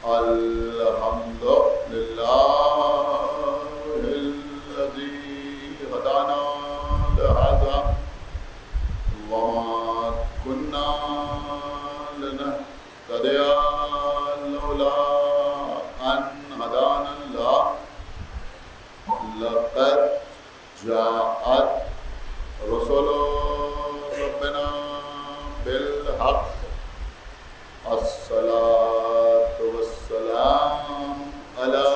अल्हम्दुलिल्लाहिल्लज़ी हदाना लिहाज़ा वमा कुन्ना लिनहतदिया लौला अन हदानल्लाह लक़द जाअत रुसुलु रब्बिना bill हक़ अस्सलातु वस्सलाम अला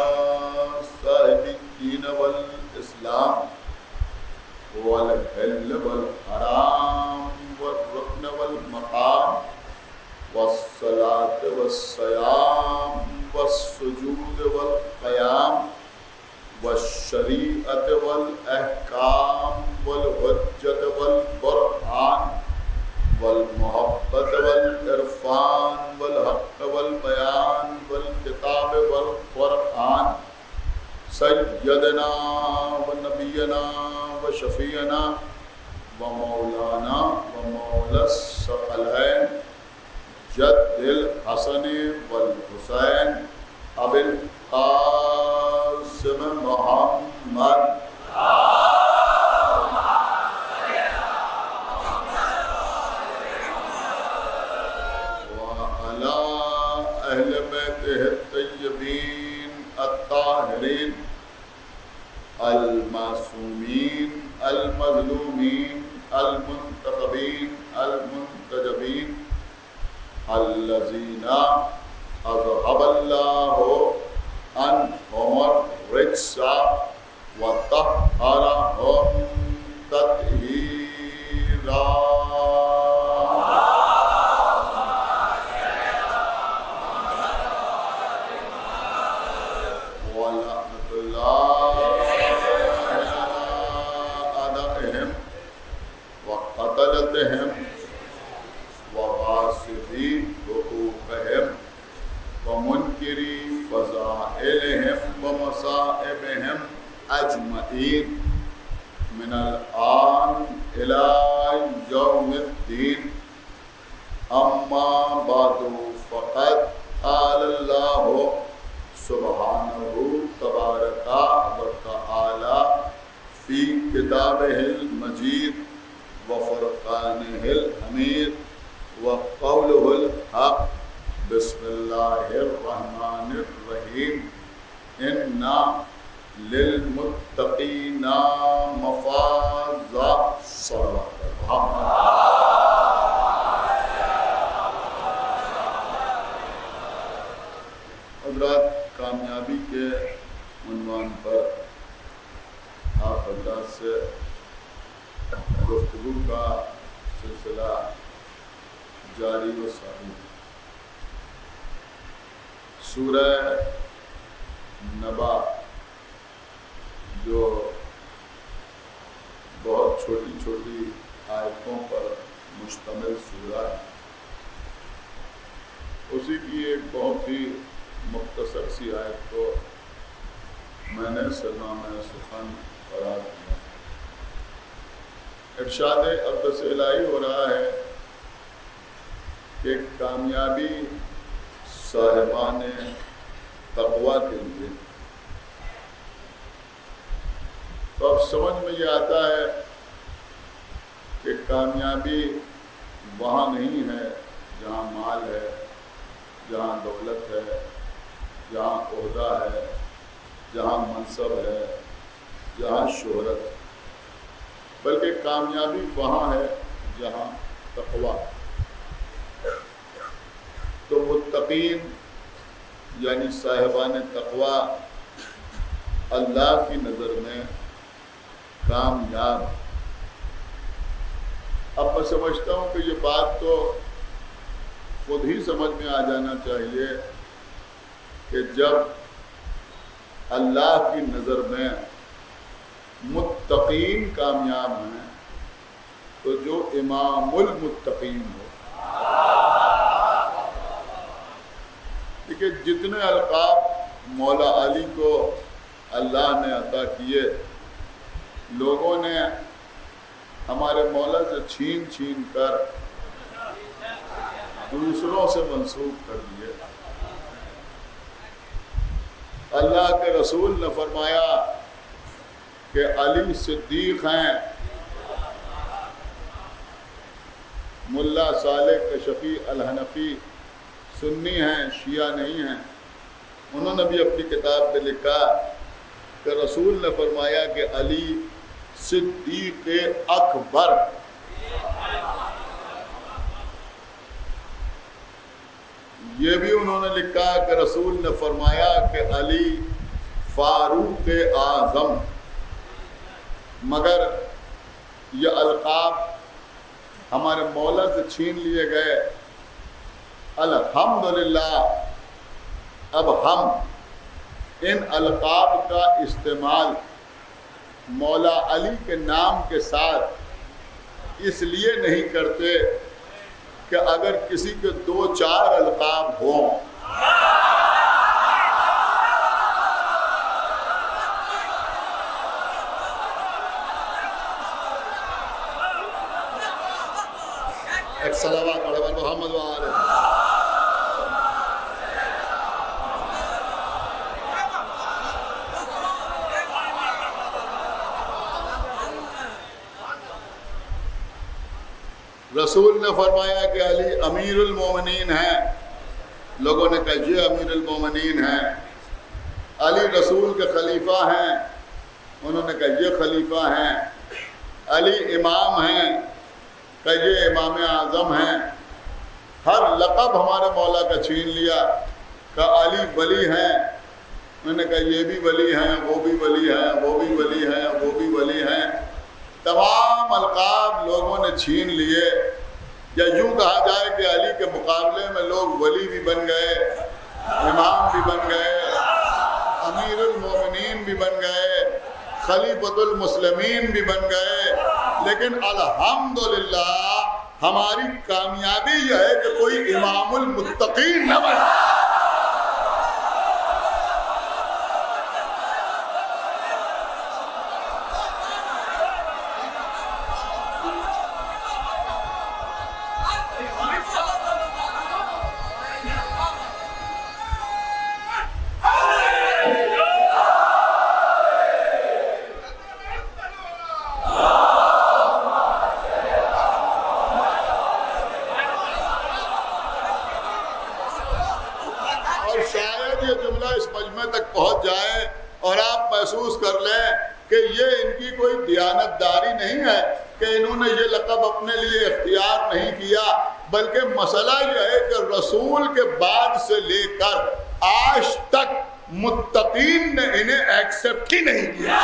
साहिबीन वल इस्लाम वल हिल वल हराम वल रुकन वल मकाम वस्सलात वस्सयाम वस्सुजूद वल क़याम वश्शरीअत वल अहकाम वल हुज्जत वल कुरआन वल मोहब्बत वल इरफान वल हक़ वल बयान वल किताब वल कुरआन सय्यदना व नबियना व शफीअना व मौलाना व मौलस सकलैन जद्दिल हसन वल हुसैन अबिल कासिम मोहम्मद अहले बैतिह तय्यबीन अत्ताहिरीन अल-मासूमीन अल-मज़लूमीन अल-मुंतखबीन अल-मुंतजबीन अल्लज़ीना अज़हबल्लाहु अन्हुमुर रिज्सा व तह्हरहुम तत्हीरा। अजमईन मिनल आन इला यौमिद्दीन अम्मा बादु फ़क़द क़ालल्लाहु सुब्हानहु तबारका व तआला फ़ी किताबिहिल मजीद व फ़ुरक़ानिहिल हमीद व क़ौलुहुल हक़ बिस्मिल्लाहिर रहमानिर रहीम इन्ना लिलमुत्तक़ीना मफ़ाज़ा हज़रात, कामयाबी के उन्वान पर आप हज़रात से गुफ्तगू का सिलसिला जारी व सारी। सूरह नबा जो बहुत छोटी छोटी आयतों पर मुश्तमिल सूरा है, उसी की एक बहुत ही मुख्तसर सी आयत को मैंने सलाम सुखन करार किया। इरशाद अक़दस इलाही हो रहा है कि कामयाबी साहिबाने तक़वा के लिए। तो अब समझ में ये आता है कि कामयाबी वहाँ नहीं है जहाँ माल है, जहाँ दौलत है, जहाँ ओहदा है, जहाँ मनसब है, जहाँ शोहरत, बल्कि कामयाबी वहाँ है जहाँ तक़वा। तो मुत्तक़ीन यानी साहिबान तक़वा अल्लाह की नज़र में कामयाब। अब मैं समझता हूँ कि ये बात तो खुद ही समझ में आ जाना चाहिए कि जब अल्लाह की नज़र में मुत्तक़ीन कामयाब हैं तो जो इमामुल मुत्तक़ीन हो। देखिए, जितने अलक़ाब मौला अली को अल्लाह ने अता किए, लोगों ने हमारे मौला से छीन छीन कर दूसरों से मंसूब कर दिए। अल्लाह के रसूल ने फरमाया कि अली सिद्दीक हैं, मुल्ला सालेह कशफी अल-हनफी सुन्नी हैं, शिया नहीं हैं। उन्होंने भी अपनी किताब में लिखा कि रसूल ने फरमाया कि अली सिद्दीक अकबर। ये भी उन्होंने लिखा कि रसूल ने फरमाया कि अली फारूक आज़म। मगर ये अलकाब हमारे मौला से छीन लिए गए। अल्हम्दुलिल्लाह अब हम इन अलकाब का इस्तेमाल मौला अली के नाम के साथ इसलिए नहीं करते कि अगर किसी के 2-4 अलकाब हों एक सलावत पढ़े मोहम्मद वाले। रसूल ने फरमाया कि अली अमीरुल मोमिनीन है। लोगों ने कहा ये अमीरुल मोमिनीन है। अली रसूल के खलीफा हैं। उन्होंने कहा ये खलीफा हैं। अली इमाम हैं, कहा ये इमाम आज़म हैं। हर लक़ब हमारे मौला का छीन लिया। कहा अली वली हैं। उन्होंने कहा ये भी वली हैं, वो भी वली हैं, वो भी वली हैं, वो भी वली हैं। तमाम अलकाब लोगों ने छीन लिए। या यूँ कहा जाए कि अली के मुकाबले में लोग वली भी बन गए, इमाम भी बन गए, अमीरुल मोमिनीन भी बन गए, खलीफतुल मुस्लिमीन भी बन गए। लेकिन अल्हम्दुलिल्लाह हमारी कामयाबी यह है कि कोई इमामुल मुत्तकीन न बना। महसूस कर लें कि ये इनकी कोई दियानतदारी नहीं है कि इन्होंने ये लक़ब अपने लिए इख्तियार नहीं किया, बल्कि मसला यह है कि रसूल के बाद से लेकर आज तक मुत्तकीन ने इन्हें एक्सेप्ट ही नहीं किया।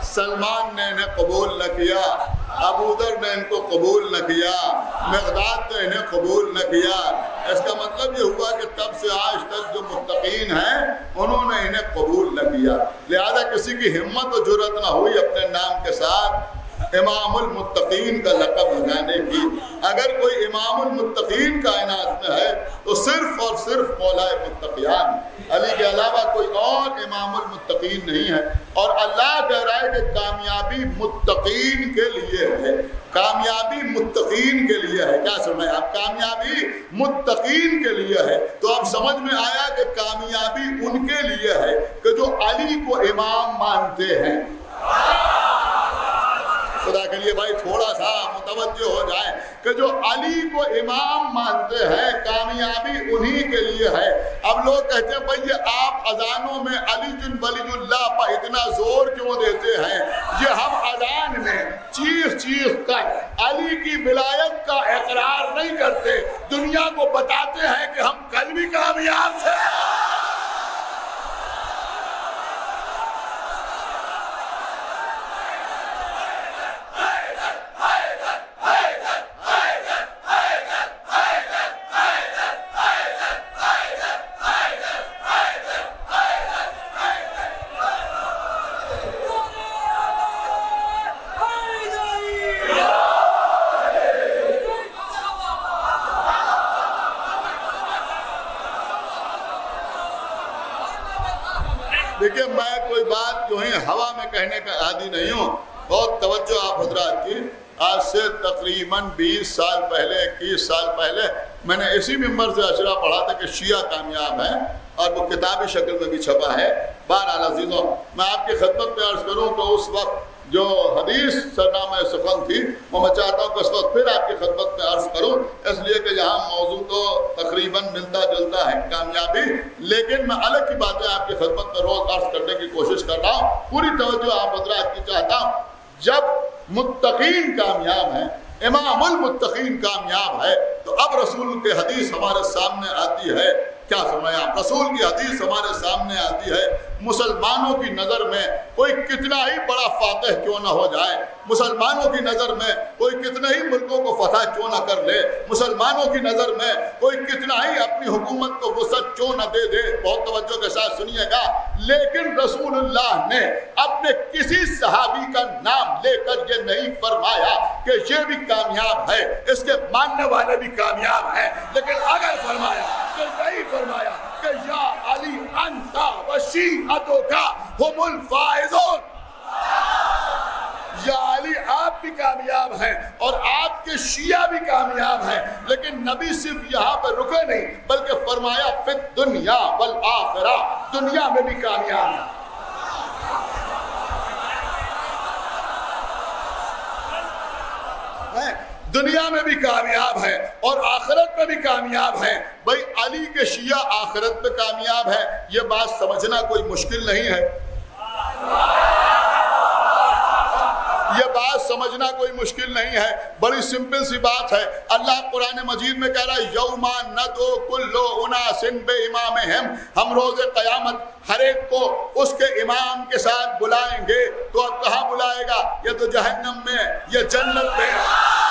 सलमान ने इन्हें कबूल न किया, अबूदर ने इनको कबूल न किया, मिक़दाद ने इन्हें कबूल न किया। इसका मतलब ये हुआ कि तब से आज तक जो मुत्तकीन हैं उन्होंने इन्हें कबूल न किया। लिहाजा किसी की हिम्मत और जुर्रत न हुई अपने नाम के साथ इमामुल मुत्तकीन का लक़ब लगाने की। अगर कोई इमामुल मुत्तकीन कायनात में है तो सिर्फ और सिर्फ मौला मुत्तकियान, अली के अलावा कोई और इमामुल मुत्तकीन नहीं है। और अल्लाह कह रहा है कि कामयाबी मुत्तकीन के लिए है, कामयाबी मुत्तकीन के लिए है। क्या सुना है आप? कामयाबी मुत्तकीन के लिए है। तो अब समझ में आया कि कामयाबी उनके लिए है कि जो अली को इमाम मानते हैं। खुदा के लिए भाई थोड़ा सा मुतवज्जो हो जाए कि जो अली को इमाम मानते हैं, कामयाबी उन्हीं के लिए है। अब लोग कहते हैं भाई ये आप अजानों में अली जुन वलीजुल्लाह पर इतना जोर क्यों देते हैं? ये हम अजान में चीख चीख कर अली की विलायत का इकरार नहीं करते, दुनिया को बताते हैं कि हम कल भी कामयाब थे। कहने का आदी नहीं हूँ। बहुत तवज्जो आप हजरात की। आज से तकरीबन 20 साल पहले, 21 साल पहले मैंने इसी मिंबर से अशरा पढ़ा था कि शिया कामयाब है, और वो किताबी शक्ल में भी छपा है। बहरहाल अज़ीज़ों, मैं आपकी खिदमत में अर्ज़ करूँ तो उस वक्त जो हदीस सरनामा सुखन थी वो मैं चाहता हूँ कि उस वक्त फिर आपकी खिदमत में अर्ज़ करूँ, इसलिए कि यहाँ मौजू तो तकरीबन मिलता जुलता है कामयाबी, लेकिन मैं अलग की बातें आपकी खिदमत में रोज़ अर्ज़ करने की कोशिश कर रहा हूँ। पूरी तवज्जो आप हज़रात की चाहता हूँ। जब मुत्तकीन कामयाब हैं, इमामुल मुत्तकीन कामयाब है, तो अब रसूल की हदीस हमारे सामने आती है। क्या फरमाया? रसूल की हदीस हमारे सामने आती है। मुसलमानों की नज़र में कोई कितना ही बड़ा फातह क्यों ना हो जाए, मुसलमानों की नज़र में कोई कितने ही मुल्कों को फतह क्यों ना कर ले, मुसलमानों की नज़र में कोई कितना ही अपनी हुकूमत को वसअत क्यों ना दे दे, बहुत तवज्जो के साथ सुनिएगा, लेकिन रसूलुल्लाह ने अपने किसी सहाबी का नाम लेकर ये नहीं फरमाया कि ये भी कामयाब है, इसके मानने वाले भी कामयाब हैं। लेकिन अगर फरमाया तो नहीं फरमाया कि या अली अंता व शीअतुका हुमुल फाइज़ून, या अली आप भी कामयाब हैं और आपके शिया भी कामयाब हैं। लेकिन नबी सिर्फ यहाँ पर रुके नहीं, बल्कि फरमाया फिद दुनिया वल आखिरा, दुनिया में भी कामयाब है। दुनिया में भी कामयाब है और आखिरत में भी कामयाब है। भाई अली के शिया आखिरत में कामयाब है, ये बात समझना कोई मुश्किल नहीं है, ये बात समझना कोई मुश्किल नहीं है, बड़ी सिंपल सी बात है। अल्लाह कुरान मजीद में कह रहा है यौमा नदो कुल्लो उनासिन बिइमामिहिम, हम रोज़े क़यामत हर एक को उसके इमाम के साथ बुलाएंगे। तो अब कहाँ बुलाएगा? ये तो जहन्नम में, ये जन्नत में।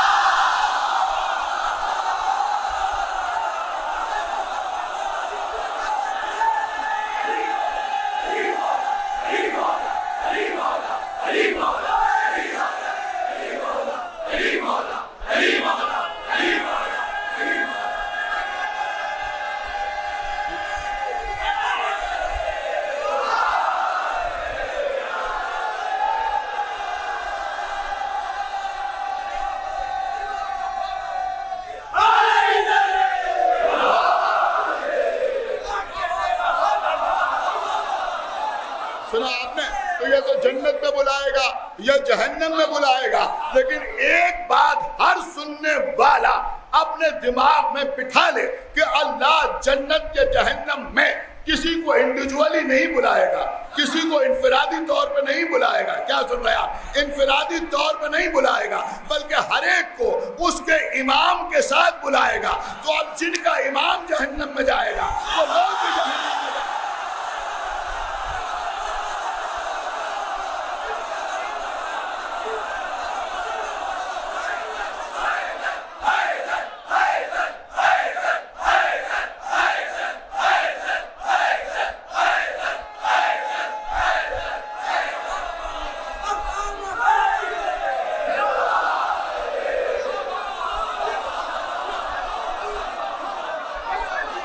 सुना आपने? तो ये तो जन्नत में बुलाएगा, यह जहन्नम में बुलाएगा। लेकिन एक बात हर सुनने वाला अपने दिमाग में बिठा ले कि अल्लाह जन्नत के जहन्नम में किसी को इंडिविजुअली नहीं बुलाएगा, किसी को इनफरादी तौर पे नहीं बुलाएगा। क्या सुन रहे आप? इनफरादी तौर पे नहीं बुलाएगा, बल्कि हर एक को उसके इमाम के साथ बुलाएगा। तो अब जिनका इमाम जहन्नम में जाएगा वो लोग भी जहन्नम में जाएंगे।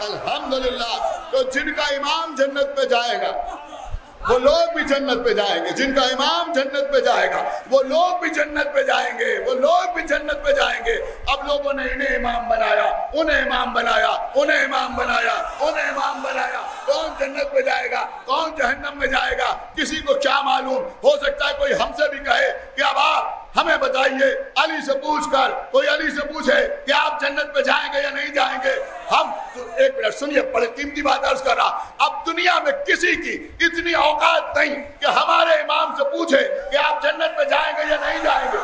अल्हम्दुलिल्लाह। तो जिनका इमाम जन्नत पे जाएगा वो लोग भी जन्नत पे जाएंगे, जिनका इमाम जन्नत पे जाएगा वो लोग भी जन्नत पे जाएंगे, वो लोग भी जन्नत पे जाएंगे। अब लोगों ने इन्हें इमाम बनाया, उन्हें इमाम बनाया, उन्हें इमाम बनाया, उन्हें इमाम बनाया। कौन जन्नत पे जाएगा, कौन जहन्नम में जाएगा, किसी को क्या मालूम। हो सकता है कोई हमसे भी कहे कि अब आप हमें बताइए, अली से पूछ कर, कोई अली से पूछे कि आप जन्नत पे जाएंगे या नहीं जाएंगे। हम तो एक मिनट सुनिए, बड़ी कीमती बात अर्ज कर रहा। अब दुनिया में किसी की इतनी औकात नहीं कि हमारे इमाम से पूछे कि आप जन्नत पे जाएंगे या नहीं जाएंगे।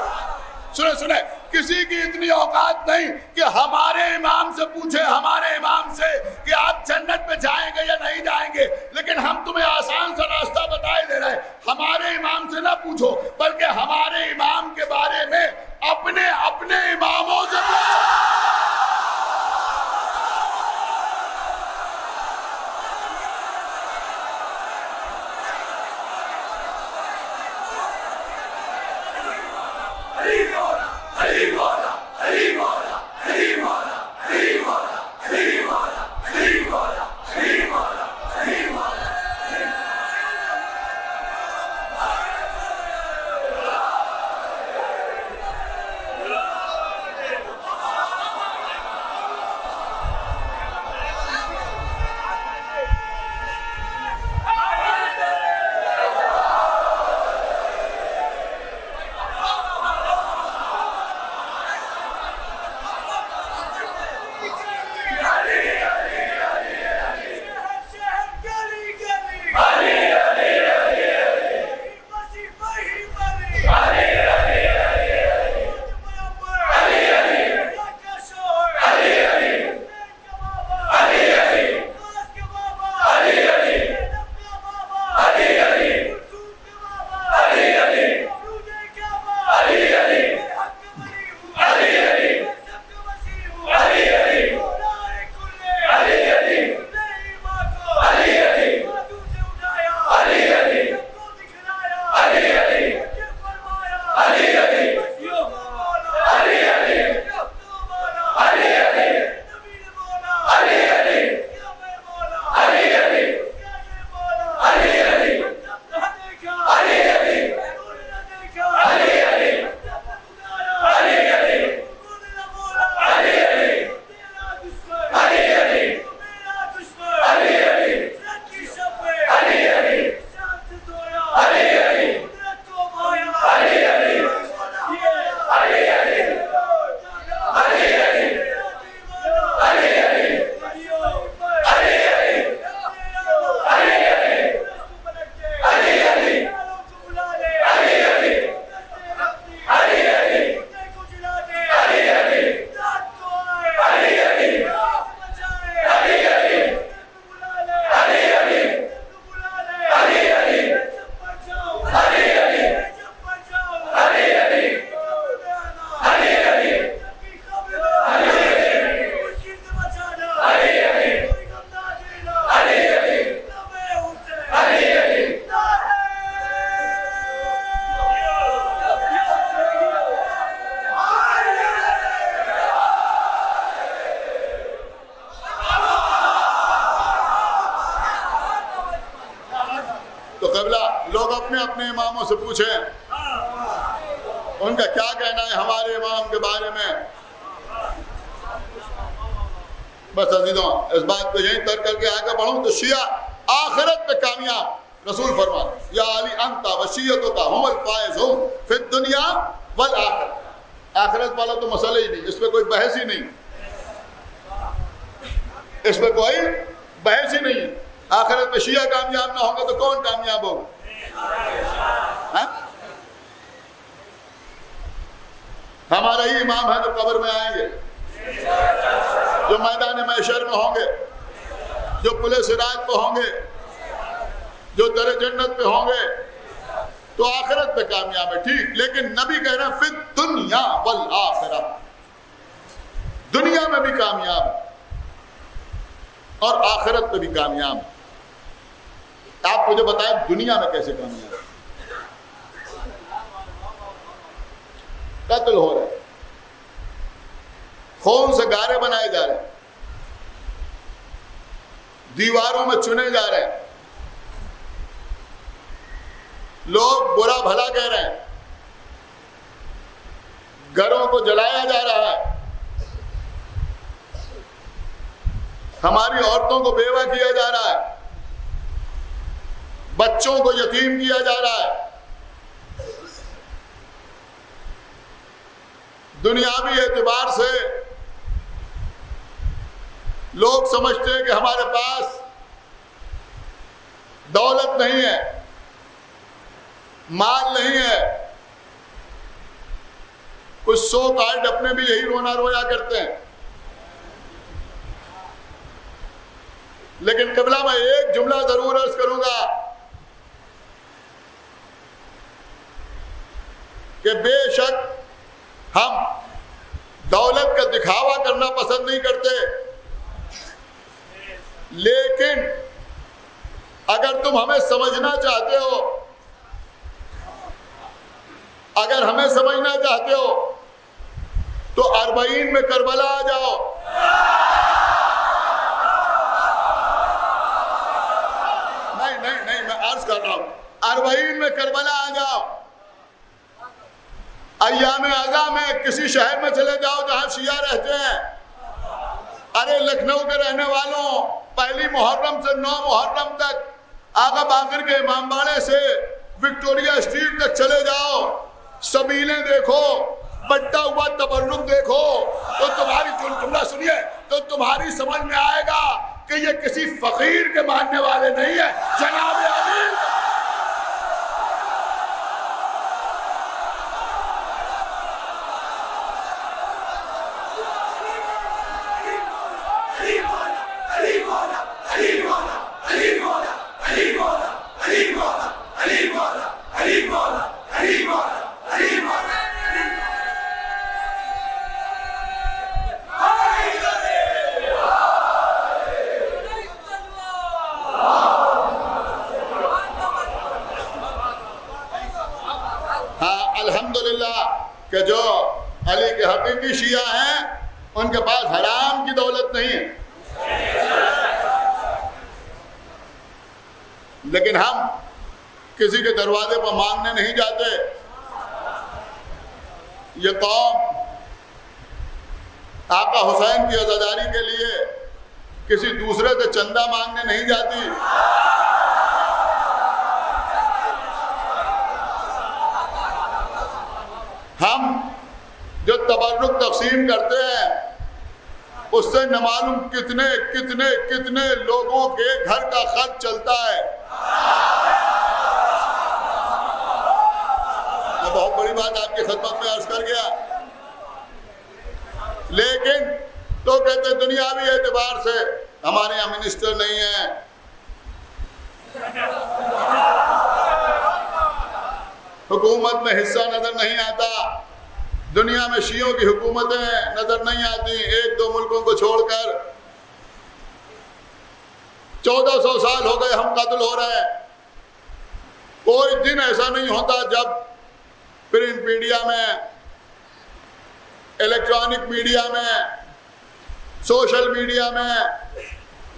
सुने सुने, किसी की इतनी औकात नहीं कि हमारे इमाम से पूछे, हमारे इमाम से कि आप जन्नत पे जाएंगे या नहीं जाएंगे। लेकिन हम तुम्हें आसान सा रास्ता बताए दे रहे हैं, हमारे इमाम से ना पूछो, बल्कि हमारे इमाम के बारे में अपने अपने इमामों से पूछो। अपने इमामों से पूछें उनका क्या कहना है हमारे इमाम के बारे में। बस अजीजों, इस बात को यहीं तर्क करके आगे बढ़ूं तो शिया आखिरत में कामयाब। रसूल फरमाते या अली अंता वशियतुका हुमुल फाइज़ून फिद दुनिया वल आखिरह। आखिरत वाला तो मसला ही नहीं, इस पे कोई बहस ही नहीं, इस पे कोई बहस ही नहीं है। आखिरत में शिया कामयाब ना होगा तो कौन कामयाब होगा? हमारा ही इमाम है तो कब्र में आएंगे, जो मैदान महशर में होंगे, जो पुले सिराज पे होंगे, जो दर जन्नत पे होंगे, तो आखिरत में कामयाब है, ठीक। लेकिन नबी कह रहे हैं फिर दुनिया वल आखिरह, दुनिया में भी कामयाब और आखिरत में भी कामयाब। आप मुझे बताएं दुनिया में कैसे कामयाब? कत्ल हो रहे, खून से गारे बनाए जा रहे, दीवारों में चुने जा रहे हैं, लोग बुरा भला कह रहे हैं, घरों को जलाया जा रहा है, हमारी औरतों को बेवा किया जा रहा है, बच्चों को यतीम किया जा रहा है। दुनियावी एतबार से लोग समझते हैं कि हमारे पास दौलत नहीं है, माल नहीं है, कुछ 100 कार्ड अपने भी यही रोना रोया करते हैं। लेकिन क़िबला मैं एक जुमला जरूर अर्ज करूंगा कि बेशक हम दौलत का दिखावा करना पसंद नहीं करते, लेकिन अगर तुम हमें समझना चाहते हो, अगर हमें समझना चाहते हो तो 40 में करबला आ जाओ। नहीं, मैं अर्ज कर रहा हूं, 40 में करबला आ जाओ। अय्याम आज़ा में किसी शहर में चले जाओ जहां शिया रहते हैं। अरे लखनऊ के रहने वालों, पहली मुहर्रम से 9 मुहर्रम तक आगा बाकर के इमामबाड़े से विक्टोरिया स्ट्रीट तक चले जाओ, सबीलें देखो, बट्टा हुआ तबर्रुक देखो, तो तुम्हारी जुमला सुनिए तो तुम्हारी समझ में आएगा कि ये किसी फकीर के मानने वाले नहीं है, जनाब अमीर। कि जो अली के हकीकी शिया हैं उनके पास हराम की दौलत नहीं है, लेकिन हम किसी के दरवाजे पर मांगने नहीं जाते। ये कौम आका हुसैन की अज़ादारी के लिए किसी दूसरे से चंदा मांगने नहीं जाती। हम जो तबर्रुक तक़सीम करते हैं उससे न मालूम कितने कितने कितने लोगों के घर का खर्च चलता है। मैं बहुत बड़ी बात आपकी खिदमत में अर्ज कर गया, लेकिन तो कहते दुनियावी एतबार से हमारे यहाँ मिनिस्टर नहीं है, हुकूमत में हिस्सा नजर नहीं आता, दुनिया में शियों की हुकूमतें नजर नहीं आती, 1-2 मुल्कों को छोड़कर। 1400 साल हो गए हम कत्ल हो रहे हैं। कोई दिन ऐसा नहीं होता जब प्रिंट मीडिया में, इलेक्ट्रॉनिक मीडिया में, सोशल मीडिया में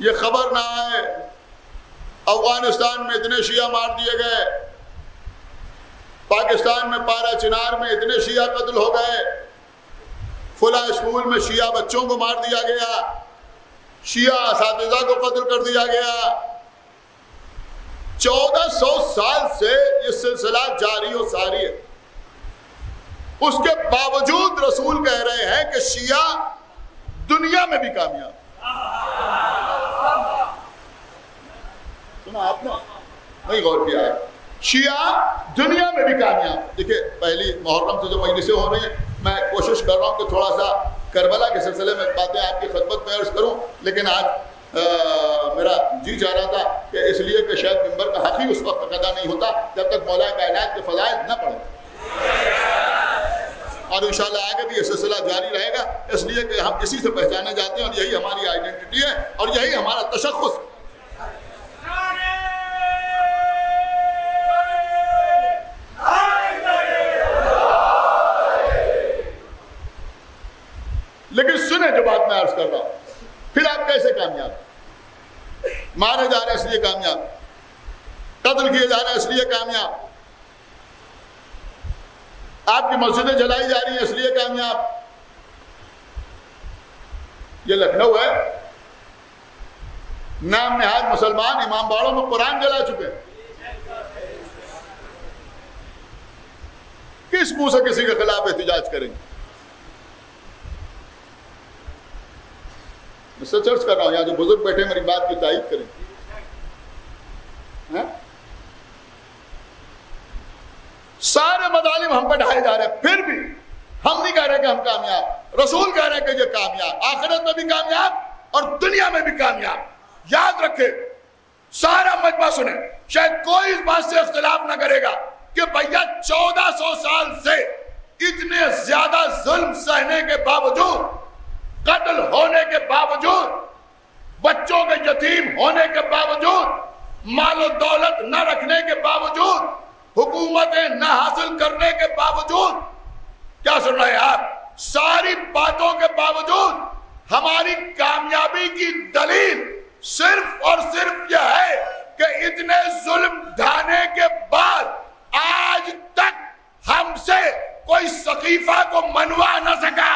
ये खबर ना आए अफगानिस्तान में इतने शिया मार दिए गए, पाकिस्तान में पारा चिनार में इतने शिया कत्ल हो गए, फुला स्कूल में शिया बच्चों को मार दिया गया, शिया असातिज़ा को कत्ल कर दिया गया। 1400 साल से ये सिलसिला जारी और सारी है। उसके बावजूद रसूल कह रहे हैं कि शिया दुनिया में भी कामयाब। सुना आपने? नहीं गौर किया है? शिया दुनिया में भी कामयाब। देखिए, पहली मुहर्रम से जो मजलिसें हो रही हैं, मैं कोशिश कर रहा हूं कि थोड़ा सा करबला के सिलसिले में बातें आपकी खिदमत में अर्ज करूं, लेकिन आज मेरा जी चाह रहा था कि इसलिए कि शायद मिंबर का हक ही उस वक्त अदा नहीं होता जब तक मौला कायनात के फज़ाइल न पढ़े, और इंशाअल्लाह आगे भी ये सिलसिला जारी रहेगा, इसलिए कि हम इसी से पहचाने जाते हैं और यही हमारी आइडेंटिटी है और यही हमारा तशख्खुस। लेकिन सुने जो बात मैं अर्ज कर रहा हूं, फिर आप कैसे कामयाब? मारे जा रहे हैं इसलिए कामयाब, कत्ल किए जा रहे हैं इसलिए कामयाब, आपकी मस्जिदें जलाई जा रही हैं इसलिए कामयाब। ये लखनऊ है, नाम नहाद मुसलमान इमाम बाड़ों में कुरान जला चुके हैं। किस मुंह से किसी के खिलाफ एहतिजाज करेंगे? मैं सच अर्ज कर रहा हूं, यहां जो बुजुर्ग बैठे मेरी बात की तायीद करें। सारे मदालिम हम पर ढाए जा रहे हैं, फिर भी हम नहीं कह रहे कि हम कामयाब। रसूल कह रहे हैं कि ये कामयाब, आखिरत में भी कामयाब और दुनिया में भी कामयाब। याद रखे, सारा मजमा सुने, शायद कोई इस बात से इख्तिलाफ ना करेगा कि भैया 1400 साल से इतने ज्यादा जुल्म सहने के बावजूद, कत्ल होने के बावजूद, बच्चों के यतीम होने के बावजूद, मालो दौलत न रखने के बावजूद, हुकूमतें न हासिल करने के बावजूद, क्या सुन रहे हैं आप? सारी बातों के बावजूद हमारी कामयाबी की दलील सिर्फ और सिर्फ यह है कि इतने जुल्म ढाने के बाद आज तक हमसे कोई सकीफा को मनवा न सका।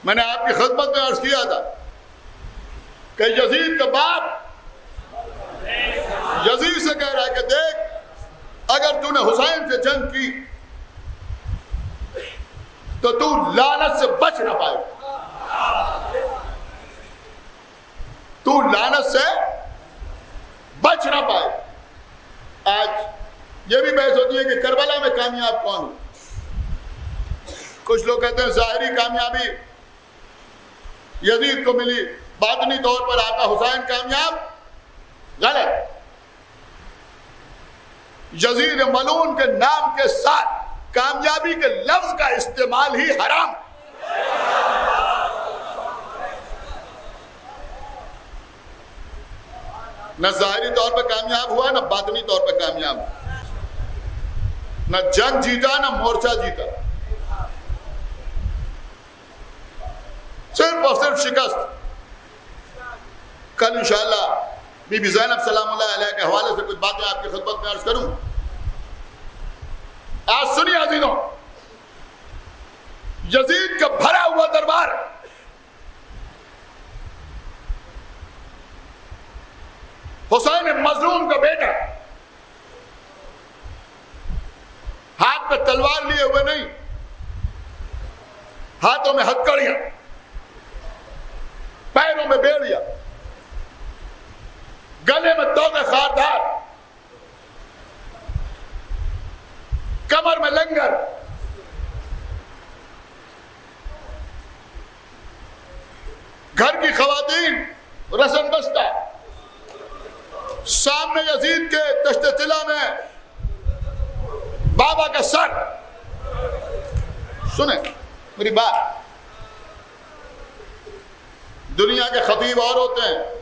मैंने आपकी खिदमत में अर्ज किया था कि यजीद का बाप यजीद से कह रहा है कि देख, अगर तूने हुसैन से जंग की तो तू लानत से बच ना पाए, तू लानत से बच ना पाए। आज यह भी बहस होती है कि करबला में कामयाब कौन? कुछ लोग कहते हैं ज़ाहिरी कामयाबी यजीद को मिली, बातनी तौर पर आका हुसैन कामयाब। गलत। यजीद मलून के नाम के साथ कामयाबी के लफ्ज का इस्तेमाल ही हराम। न ज़ाहिरी तौर पर कामयाब हुआ, न बातनी तौर पर कामयाब हुआ, न जंग जीता न मोर्चा जीता, सिर्फ और सिर्फ शिकस्त। कल इंशाअल्लाह बीबी ज़ैनब सलामुल्लाह अलैहा के हवाले से कुछ बातें आपकी खिदमत में अर्ज करूं। आज सुनिए अजीजों, यजीद का भरा हुआ दरबार, हुसैन मजलूम का बेटा, हाथ में तलवार लिए हुए नहीं, हाथों में हथकड़ियां, पैरों में बेड़ियां, गले में तोगे खारदार, कमर में लंगर, घर की खवातीन रसन बस्ता, सामने यजीद के तश्ते तिला में बाबा का सर। सुने मेरी बात, दुनिया के खतीब और होते हैं,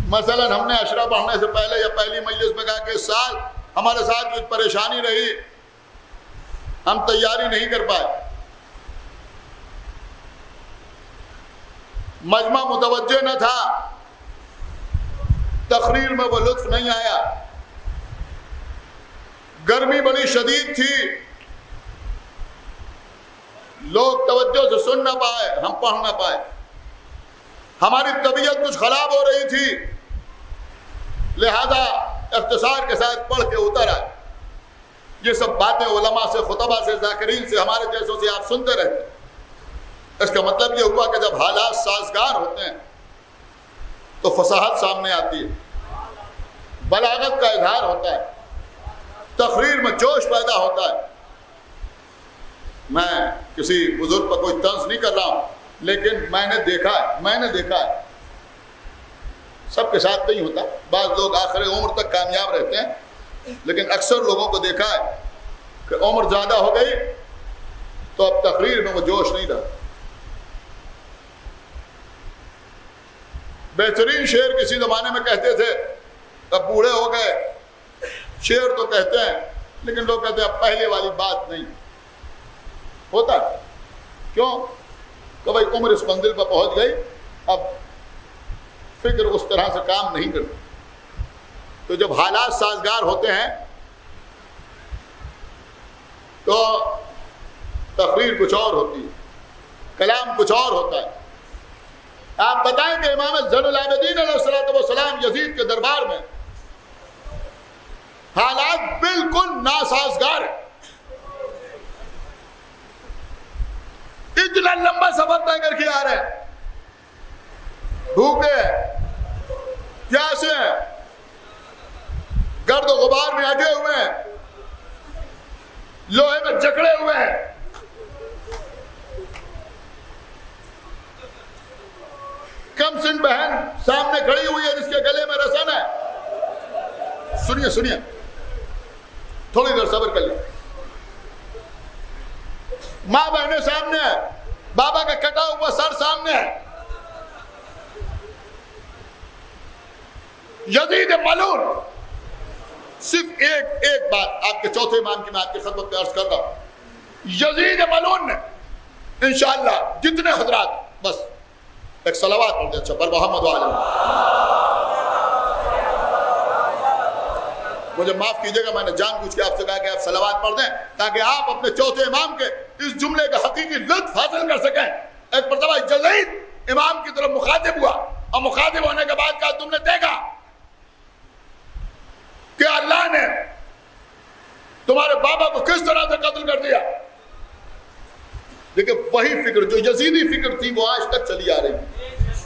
मसलन हमने अशरा पढ़ने से पहले या पहली मजलिस में कहा कि इस साल हमारे साथ कुछ परेशानी रही, हम तैयारी नहीं कर पाए, मजमा मुतवज्जे न था, तकरीर में वो लुत्फ नहीं आया, गर्मी बड़ी शदीद थी, लोग तवज्जो से सुन ना पाए, हम पढ़ ना पाए, हमारी तबीयत कुछ खराब हो रही थी, लिहाजा इख्तिसार के साथ पढ़ के उतर आए। ये सब बातें उलमा से, खुतबा से, ज़ाकिरीन से, हमारे जैसों से आप सुनते रहते। इसका मतलब यह हुआ कि जब हालात साजगार होते हैं तो फसाहत सामने आती है, बलागत का इजहार होता है, तकरीर में जोश पैदा होता है। मैं किसी बुजुर्ग पर कोई तंज नहीं कर रहा हूं, लेकिन मैंने देखा है, सबके साथ नहीं होता, बाज़ लोग आखिर उम्र तक कामयाब रहते हैं, लेकिन अक्सर लोगों को देखा है कि उम्र ज़्यादा हो गई तो अब तकरीर में वो जोश नहीं रहा। बेहतरीन शेर किसी ज़माने में कहते थे, अब बूढ़े हो गए, शेर तो कहते हैं, लेकिन लोग कहते हैं अब पहले वाली बात नहीं होता। क्यों? तो भाई उम्र इस मंजिल पर पहुंच गई, अब फिक्र उस तरह से काम नहीं करती। तो जब हालात साजगार होते हैं तो तकरीर कुछ और होती है, कलाम कुछ और होता है। आप बताएं कि इमाम ज़ैनुल आबिदीन अलैहिस्सलाम यजीद के दरबार में हालात बिल्कुल नासाजगार है। इतना लंबा सफर तय करके आ रहे हैं, भूखे, प्यासे, गर्द गुबार में अटे हुए हैं, लोहे में जकड़े हुए हैं, कमसिन बहन सामने खड़ी हुई है जिसके गले में रसन है। सुनिए सुनिए, थोड़ी देर सब्र कर लीजिए। मां बहने सामने है, बाबा का कटा हुआ सर सामने है। यजीद मलून, सिर्फ एक बात आपके चौथे इमाम की मैं आपकी खिदमत में अर्ज कर रहा हूं। यजीद मलून ने इंशाअल्लाह जितने हजरात बस एक सलावात पढ़ दे, अच्छा पर मोहम्मद वाले, मुझे माफ कीजिएगा, मैंने जानबूझ के आपसे कहा कि आप सलावात पढ़ दें ताकि आप अपने चौथे इमाम के इस जुमले का हकीकी लुत्फ हासिल कर सकें। एक मरतबा यजीद इमाम की तरफ मुखातिब हुआ और मुखातिब होने के बाद कहा, तुमने देखा कि अल्लाह ने तुम्हारे बाबा को किस तरह से कत्ल कर दिया। देखिए वही फिक्र जो यजीदी फिक्र थी वो आज तक चली आ रही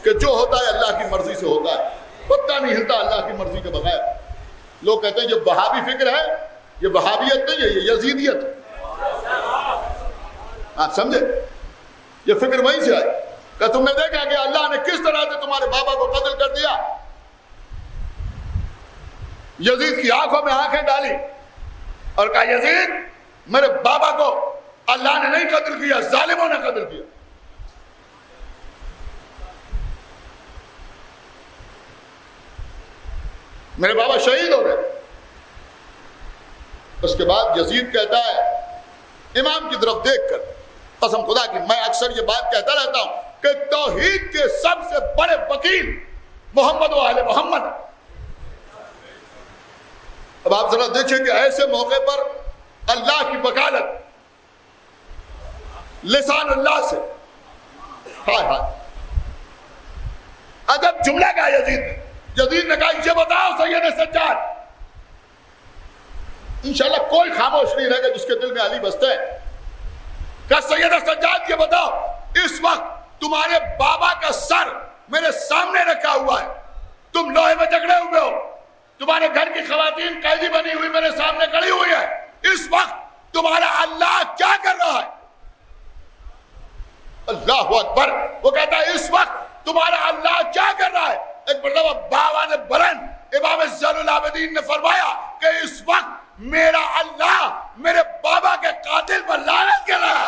कि जो होता है अल्लाह की मर्जी से होता है, पत्ता नहीं हिलता अल्लाह की मर्जी के बगैर। लोग कहते हैं ये वहाबी फिक्र है, ये वहाबियत नहीं है, ये यजीदियत है। आप समझे, ये फिक्र वहीं से आई कि तुमने देखा कि अल्लाह ने किस तरह से तुम्हारे बाबा को कत्ल कर दिया। यजीद की आंखों में आंखें डाली और कहा, यजीद मेरे बाबा को अल्लाह ने नहीं कत्ल किया, जालिमों ने कत्ल किया। मेरे बाबा शहीद हो गए। उसके बाद यजीद कहता है इमाम की तरफ देखकर, कसम खुदा की मैं अक्सर ये बात कहता रहता हूं कि तौहीद के सबसे बड़े वकील मोहम्मद व आले मोहम्मद। अब आप जरा देखिए कि ऐसे मौके पर अल्लाह की वकालत लिसान अल्लाह से, हाय हाय अदब जुमला का यजीद ने कहा ये बताओ सैयद सज्जाद, इंशाल्लाह कोई खामोश नहीं रहेगा जिसके दिल में अली बसते हैं। क्या सैयद सज्जाद ये बताओ, इस वक्त तुम्हारे बाबा का सर मेरे सामने रखा हुआ है, तुम लोहे में जकड़े हुए हो, तुम्हारे घर की खवातीन कैदी बनी हुई मेरे सामने खड़ी हुई है, इस वक्त तुम्हारा अल्लाह क्या कर रहा है? अल्लाह अकबर। वो कहता है इस वक्त तुम्हारा अल्लाह क्या कर रहा है? एक मरतबा बाबा ने बुलंद इमाम ज़ैनुल आबिदीन ने फरमाया कि इस वक्त मेरा अल्लाह मेरे बाबा के कातिल पर लानत कर रहा है।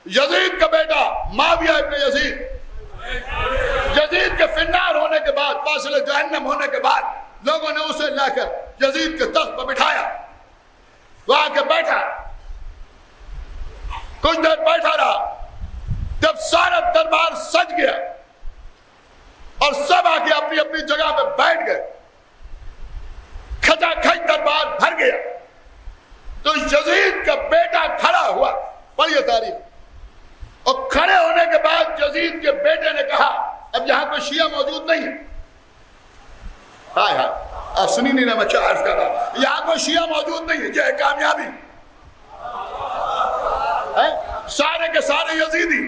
यजीद का बेटा माविया इब्न यजीद, यजीद के फिन्नार होने के बाद, वासिल जहन्नम होने के बाद, लोगों ने उसे लाकर यजीद के तख्त पर बिठाया, वो आके बैठा, कुछ देर बैठा रहा, जब सारा दरबार सज गया और सब आके अपनी अपनी जगह पे बैठ गए, खचाखच दरबार भर गया, तो यजीद का बेटा खड़ा हुआ, पढ़िए तारीख, और खड़े होने के बाद यजीद के बेटे ने कहा, अब यहां कोई शिया मौजूद नहीं है, हाय हाय आप सुनी नहीं ना, मैं क्या अर्ज कर रहा, यहां कोई शिया मौजूद नहीं है, यह है कामयाबी है? सारे के सारे यजीदी,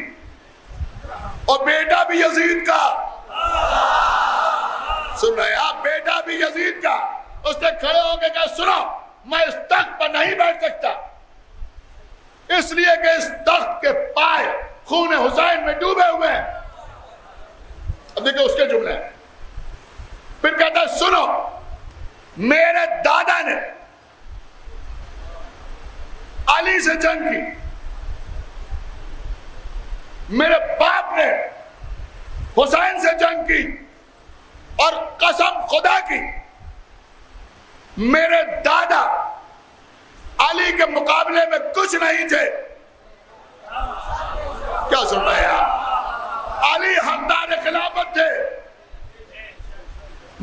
और बेटा भी यजीद का, सुन रहे आप, बेटा भी यजीद का। उसने खड़े होकर कहा, सुनो मैं इस तख्त पर नहीं बैठ सकता, इसलिए कि इस तख्त के पाए खून हुसैन में डूबे हुए हैं। अब देखो उसके जुमले, फिर कहता है सुनो, मेरे दादा ने अली से जंग की, मेरे बाप ने हुसैन से जंग की, और कसम खुदा की मेरे दादा अली के मुकाबले में कुछ नहीं थे। क्या सुन रहे हैं आप? अली हकदार खिलाफत थे,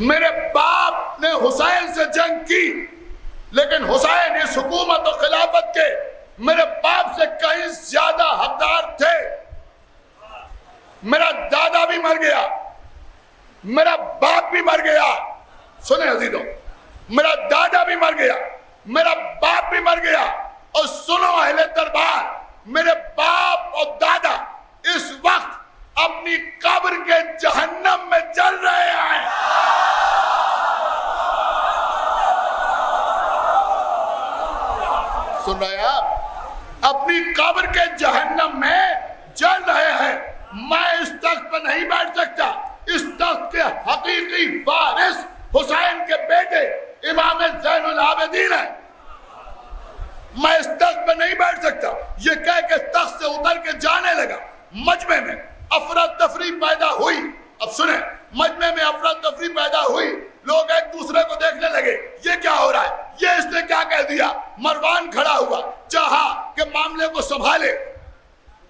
मेरे बाप ने हुसैन से जंग की, लेकिन हुसैन इस हुकूमत और खिलाफत के मेरे बाप से कहीं ज्यादा हकदार थे। मेरा दादा भी मर गया, मेरा बाप भी मर गया, सुने अजीजों, मेरा दादा भी मर गया, मेरा बाप भी मर गया, और सुनो अहले दरबार, मेरे बाप और दादा इस वक्त अपनी कब्र के जहन्नम में जल रहे हैं। अपनी कब्र के जहन्नम में जल रहे हैं। मैं इस तख्त पर नहीं बैठ सकता। इस तख्त के हकीकी वारिस हुसैन के बेटे इमाम ज़ैनुल आबिदीन है। मैं इस तख्त पर नहीं बैठ सकता। ये कह के तख्त से उतर के जाने लगा। मजमे में अफरा तफरी पैदा हुई। अब सुने, मजमे में अफरा तफरी पैदा हुई। लोग एक दूसरे को देखने लगे, ये क्या हो रहा है, ये इसने क्या कह दिया। मरवान खड़ा हुआ, चाहा कि मामले को संभाले।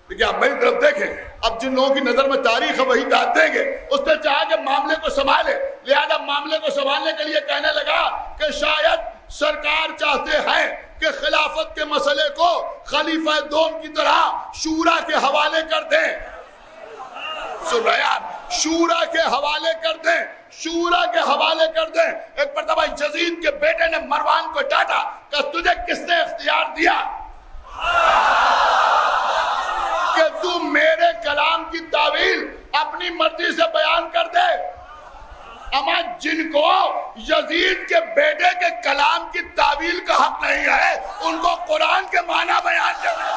देखिए आप मेरी तरफ देखें, अब जिन लोगों की नजर में तारीख है वही दाद देंगे। उसने चाहा कि मामले को संभाले, लिहाजा मामले को संभालने के लिए कहने लगा कि शायद सरकार चाहते हैं कि खिलाफत के मसले को खलीफा दोम की तरह शूरा के हवाले कर दें। सुन रहे यार, शूरा के हवाले कर दें, शूरा के हवाले कर दें। एक मरतबा यजीद के बेटे ने मरवान को डांटा कि तुझे किसने इख्तियार दिया कि तू मेरे कलाम की तावील अपनी मर्जी से बयान कर दे। अमा जिनको यजीद के बेटे के कलाम की तावील का हक नहीं है, उनको कुरान के माना बयान करना।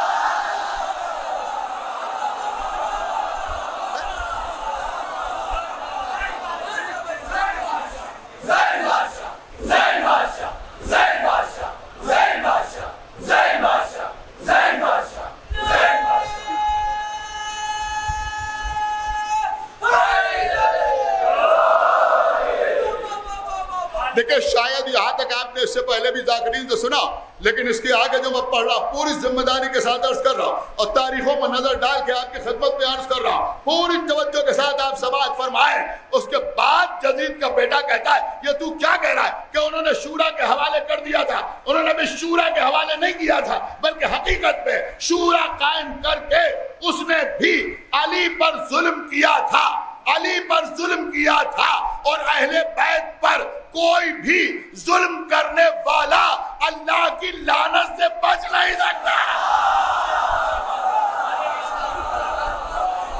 देखिए शायद यहाँ तक आपने इससे पहले भी ज़ाकिरीन से सुना, लेकिन इसके आगे जो मैं पढ़ रहा पूरी जिम्मेदारी के साथ अर्ज कर रहा हूँ और तारीखों पर नजर डाल के आपकी खिदमत में अर्ज कर रहा हूँ। पूरी तवज्जो के साथ आप समाअत फरमाएं। उसके बाद यजीद का बेटा कहता है, ये तू क्या कह रहा है कि उन्होंने शूरा के हवाले कर दिया था। उन्होंने भी शूरा के हवाले नहीं किया था, बल्कि हकीकत में शूरा कायम करके उसने भी अली पर जुल्म किया था, अली पर जुल्म किया था। और अहले बैत पर कोई भी जुल्म करने वाला अल्लाह की लानत से बच नहीं सकता।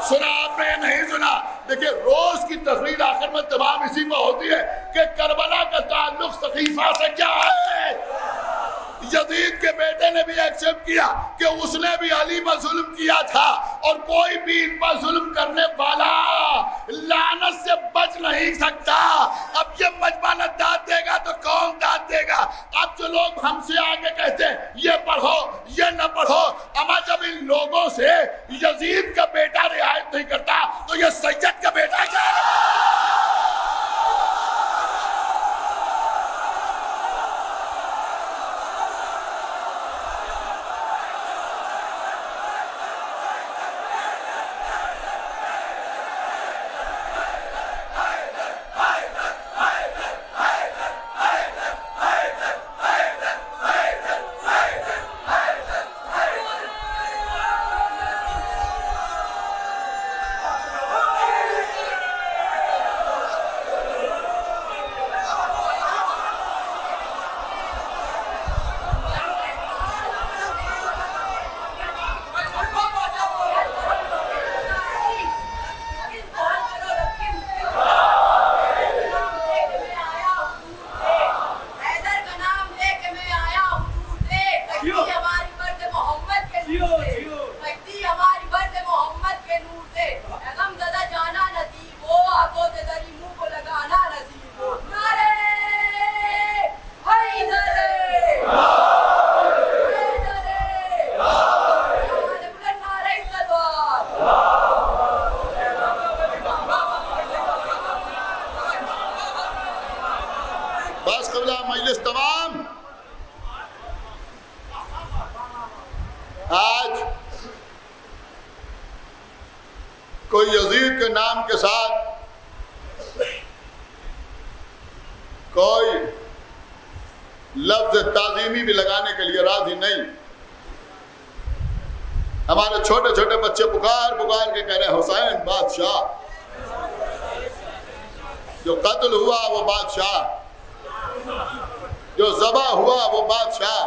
सुना आपने, नहीं सुना? देखिए रोज की तकरीर आखिर में तमाम इसी पर होती है कि करबला का ताल्लुक सकीफा से क्या है। यजीद के बेटे ने भी एक्सेप्ट किया कि उसने भी अली पर जुल्म किया था और कोई भी इन पर जुल्म करने वाला लानत से बच नहीं सकता। अब ये मजमा दाद देगा तो कौन दाद देगा? अब जो लोग हमसे आगे कहते हैं ये पढ़ो ये न पढ़ो, अमा जब इन लोगों से यजीद का बेटा रियायत नहीं करता तो ये सैयद का बेटा क्या है? कोई यजीद के नाम के साथ कोई लफ्ज ताजीमी भी लगाने के लिए राजी नहीं। हमारे छोटे छोटे बच्चे पुकार पुकार के कह रहे हुसैन बादशाह, जो कत्ल हुआ वो बादशाह, जो ज़बा हुआ वो बादशाह,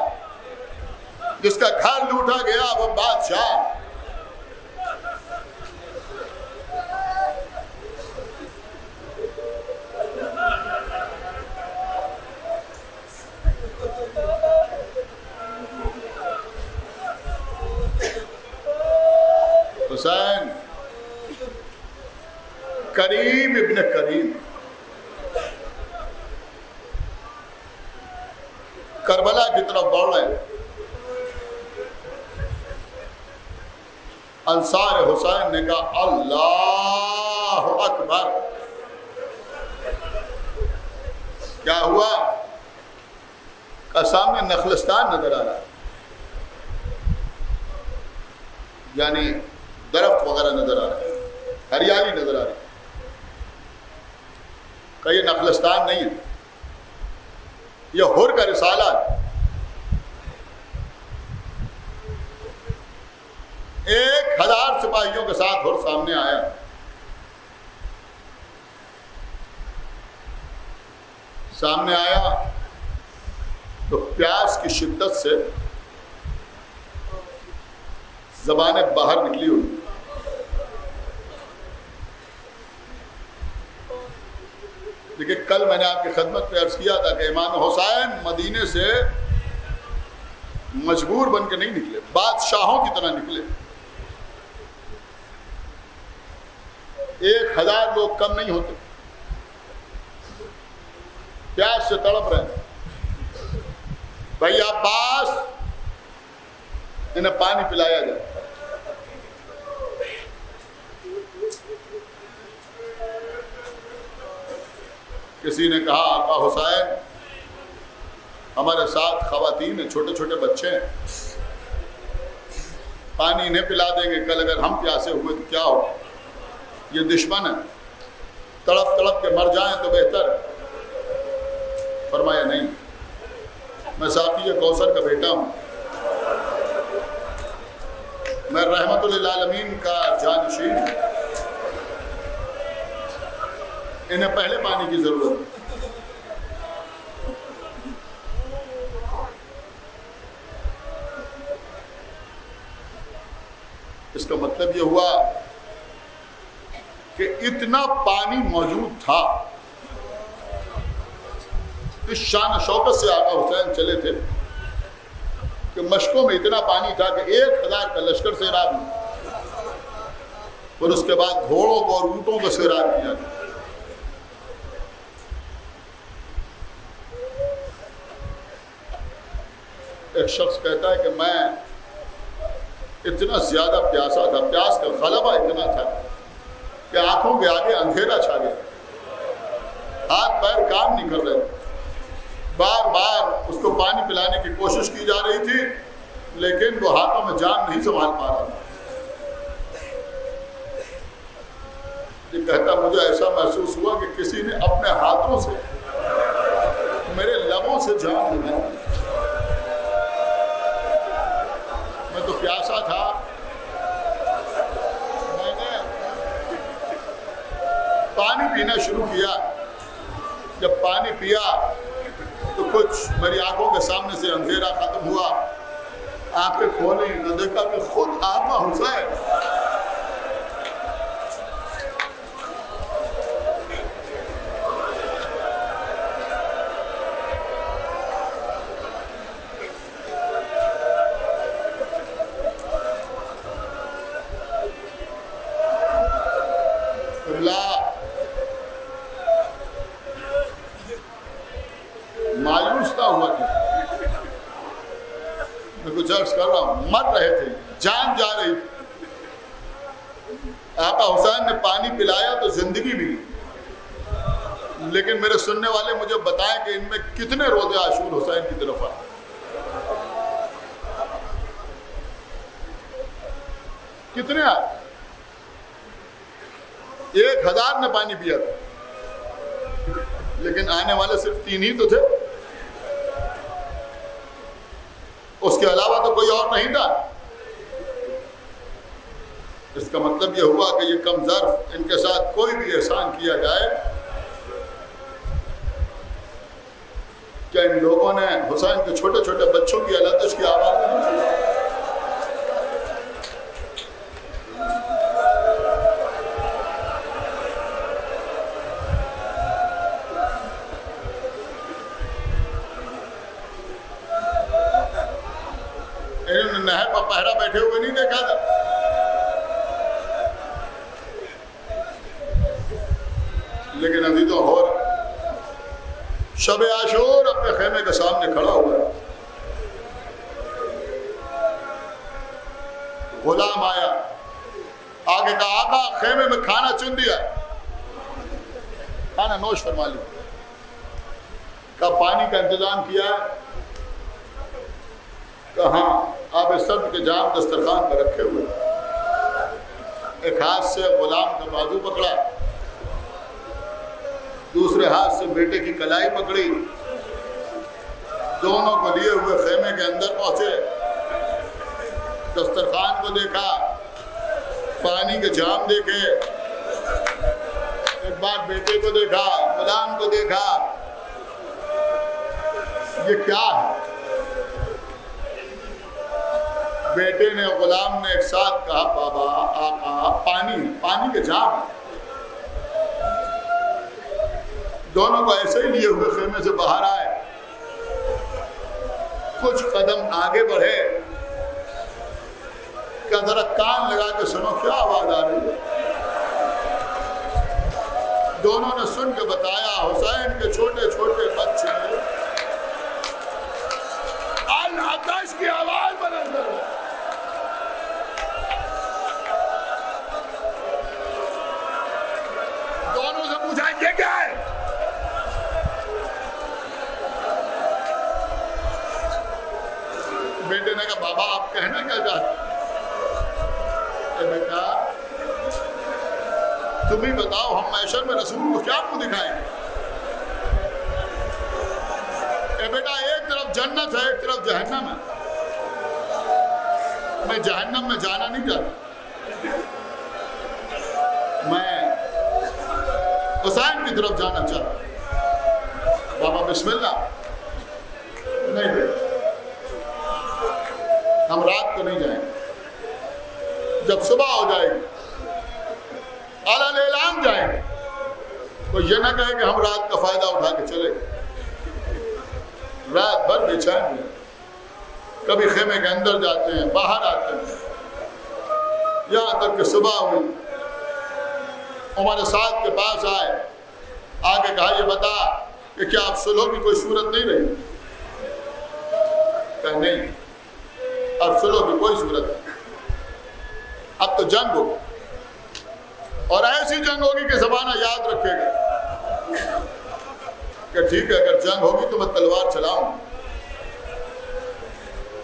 जिसका घर लूटा गया वो बादशाह। हुसैन करीम इब्न करीम करबला की तरफ दौड़ रहे हैं। अंसार हुसैन ने कहा अल्लाह अकबर। क्या हुआ? का सामने नखलस्तान नजर आ रहा है, यानी दरख्त वगैरह नजर आ रहा है, हरियाली नजर आ रही है। का ये नखलस्तान नहीं है, ये हुर का रिसाला है। 1000 सिपाहियों के साथ हुर सामने आया। सामने आया तो प्यास की शिद्दत से ज़बानें बाहर निकली हुई। देखिए, कल मैंने आपकी खदमत में अर्ज किया था कि इमाम हुसैन मदीने से मजबूर बन के नहीं निकले, बादशाहों की तरह निकले। 1000 लोग कम नहीं होते, प्यास से तड़प रहे हैं। भाई अब्बास, इन्हें पानी पिलाया जाए। किसी ने कहा आका हुसैन, हमारे साथ खवातीन हैं, छोटे छोटे बच्चे हैं, पानी इन्हें पिला देंगे, कल अगर हम प्यासे हुए तो क्या हो? ये दुश्मन है, तड़प तड़प के मर जाएं तो बेहतर है। फरमाया नहीं, मैं साकी कौसर का बेटा हूं, मैं रहमतुल लिल आलमीन का जानशीन हूं, इन्हें पहले पानी की जरूरत है। इसका मतलब यह हुआ कि इतना पानी मौजूद था। इस शान शौकत से आका हुसैन चले थे कि मशकों में इतना पानी था कि 1000 का लश्कर सैराब में, और उसके बाद घोड़ों को और ऊंटों को सैराब किया। एक शख्स कहता है कि मैं इतना ज्यादा प्यासा था, प्यास का गलबा इतना था कि आंखों के आगे अंधेरा छा गया, हाथ पैर काम नहीं कर रहे। बार बार उसको पानी पिलाने की कोशिश की जा रही थी, लेकिन वो हाथों में जान नहीं संभाल पा रहा था। ये कहता, मुझे ऐसा महसूस हुआ कि किसी ने अपने हाथों से मेरे लबों से जान ली। मैं तो प्यासा था, मैंने पानी पीना शुरू किया। जब पानी पिया तो कुछ मेरी आंखों के सामने से अंधेरा खत्म हुआ, आंखें खोली तो देखा कि खुद आका हुसैन मायूस था हुआ था। मैं कुछ अर्ज कर रहा हूं, मर रहे थे, जान जा रही। आका हुसैन ने पानी पिलाया तो जिंदगी मिली, लेकिन मेरे सुनने वाले मुझे बताएं कि इनमें कितने रोजे आशूर हुसैन की तरफ आए। कितने आए? 1000 ने पानी पिया था, लेकिन आने वाले सिर्फ 3 ही तो थे, उसके अलावा तो कोई और नहीं था। इसका मतलब यह हुआ कि ये कम ज़र्फ, इनके साथ कोई भी एहसान किया जाए, क्या इन लोगों ने हुसैन के छोटे छोटे बच्चों की अलतश की आवाज़ नहीं सुनी? इन्होंने नहर पर पहरा बैठे हुए नहीं देखा था? लेकिन अजीजों और शब आशूर अपने खेमे के सामने खड़ा हुआ है। गुलाम आया, आगे का आका खेमे में खाना चुन दिया, खाना नोश फरमा लिया, का पानी का इंतजाम किया, हाँ आप इस सब के जाम दस्तरखान पर रखे हुए। एक हाथ से गुलाम का बाजू पकड़ा, दूसरे हाथ से बेटे की कलाई पकड़ी, दोनों को लिए हुए खेमे के अंदर पहुंचे, दस्तरखान को देखा, पानी के जाम देखे, एक बार बेटे को देखा, गुलाम को देखा, ये क्या है? बेटे ने गुलाम ने एक साथ कहा, बाबा आका पानी के जाम। दोनों को ऐसे ही लिए हुए खेमे से बाहर आए, कुछ कदम आगे बढ़े, क्या जरा कान लगा के सुनो क्या आवाज आ रही है। दोनों ने सुन के बताया, हुसैन के छोटे छोटे बच्चे अल-आतश की आवाज बुलंद करो। दोनों से पूछा ये क्या है? बेटे ने कहा, बाबा आप कहना क्या चाहते? बेटा तुम ही बताओ, हम मैशर में रसूल को क्या मुंह दिखाएंगे? बेटा एक तरफ जन्नत है, एक तरफ जहन्नम है। मैं जहन्नम में जाना नहीं चाहता, मैं हुसैन की तरफ जाना चाहता। बाबा बिस्मिल्लाह। नहीं बेटा, हम रात को नहीं जाएंगे, जब सुबह हो जाएगी आला-ए-ऐलान जाएंगे, तो ये ना कहे कि हम रात का फायदा उठा के चले। रात भर बेचैन हैं, कभी खेमे के अंदर जाते हैं, बाहर आते हैं, यहाँ तक कि सुबह हुई, हमारे साथ के पास आए, आगे कहा ये बता कि क्या आप सुलह की कोई सूरत नहीं रही? कहा नहीं, अब सुलह की कोई सूरत नहीं, अब तो जंग होगी, और ऐसी जंग होगी कि ज़माना याद रखेगा कि ठीक है अगर जंग होगी तो मैं तलवार चलाऊंगा।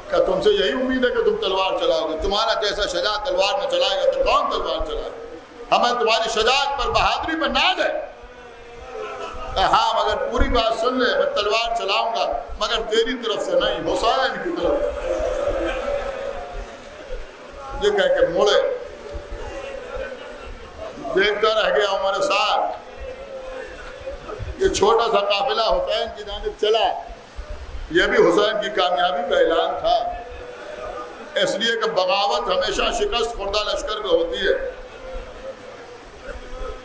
क्या तुमसे यही उम्मीद है कि तुम तलवार चलाओगे? तुम्हारा जैसा शजा तलवार में चलाएगा तो कौन तलवार चलाएगा? हमें तुम्हारी शजात पर, बहादुरी पर नाज है। हाँ मगर पूरी बात सुन ले, मैं तलवार चलाऊंगा मगर तेरी तरफ से नहीं, हुसैन की तरफ। ये कह के मुड़े, देखता रह गया हमारे साथ। ये छोटा सा काफिला हुसैन की जानिब चला। यह भी हुसैन की कामयाबी का ऐलान था, इसलिए कि बगावत हमेशा शिकस्त खुर्दा लश्कर में होती है।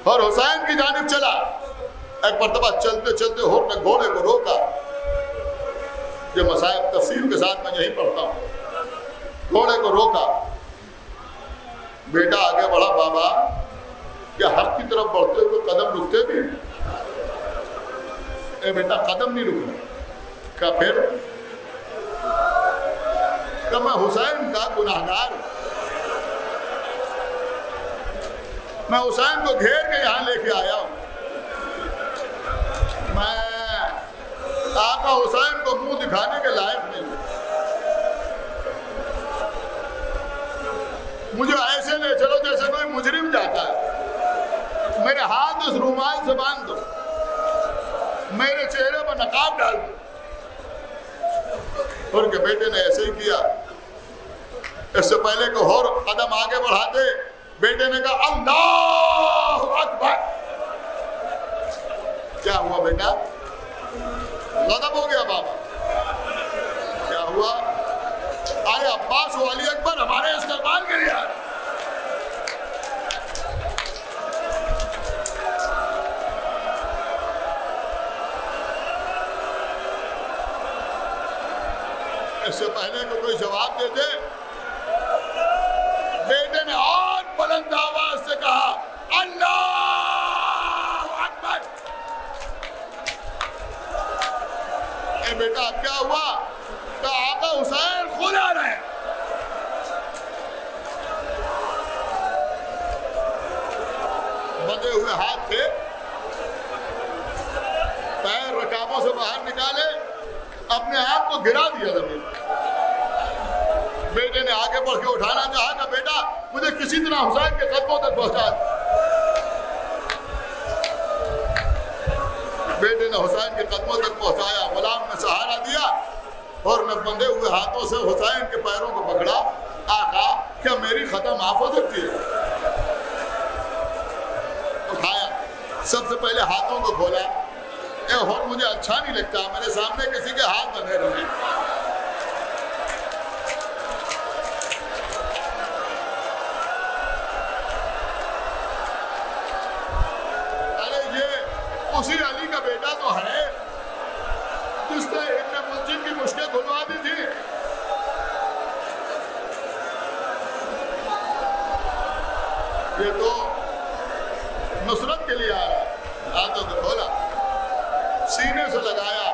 और हुसैन की जानिब चला। एक मरतबा चलते चलते हुक्म ने घोड़े को रोका। ये मसाइब तफसील के साथ मैं यही पढ़ता हूँ। घोड़े को रोका, बेटा आगे बढ़ा। बाबा क्या हक की तरफ बढ़ते हुए कदम रुकते भी हैं? बेटा कदम नहीं रुकना। क्या फिर? क्या मैं हुसैन का गुनाहगार हूं? मैं हुसैन को घेर के यहां लेके आया हूं। मैं आका हुसैन को मुंह दिखाने के लायक नहीं। मुझे ऐसे ले चलो जैसे कोई मुजरिम जाता है। मेरे हाथ उस रुमाल से बांध दो, मेरे चेहरे पर नकाब डाल दो। उनके बेटे ने ऐसे ही किया। इससे पहले को और कदम आगे बढ़ाते, बेटे ने कहा अल्लाह अकबर। क्या हुआ बेटा? गजब हो गया बाबा। क्या हुआ? आए अब्बास व अली अकबर हमारे इस्तेमाल के लिए। इससे पहले को कोई जवाब देते, बेटे ने और बुलंद आवाज से कहा अल्लाह अकबर। बंधे हुए हाथ थे, पैर रकाबों से बाहर निकाले, अपने आप को गिरा दिया जमीन। बेटे ने आगे बढ़ के उठाना चाहा कि बेटा मुझे किसी तरह हुसैन के कदमों तक पहुंचा। बेटे ने हुसैन के कदमों तक पहुंचाया, गुलाम ने सहारा दिया और मैं बंधे हुए हाथों से हुसैन के पैरों को पकड़ा। आका क्या मेरी खत्म माफ हो सकती है? उठाया, सबसे पहले हाथों को खोला। और मुझे अच्छा नहीं लगता मेरे सामने किसी के हाथ बंधे रहे। अरे ये उसी अली का बेटा तो है जिसने इब्न मुल्जिम की मुश्किल खुलवा दी थी। ये तो नुसरत के लिए आया, हाथों को खोला, सीने से लगाया।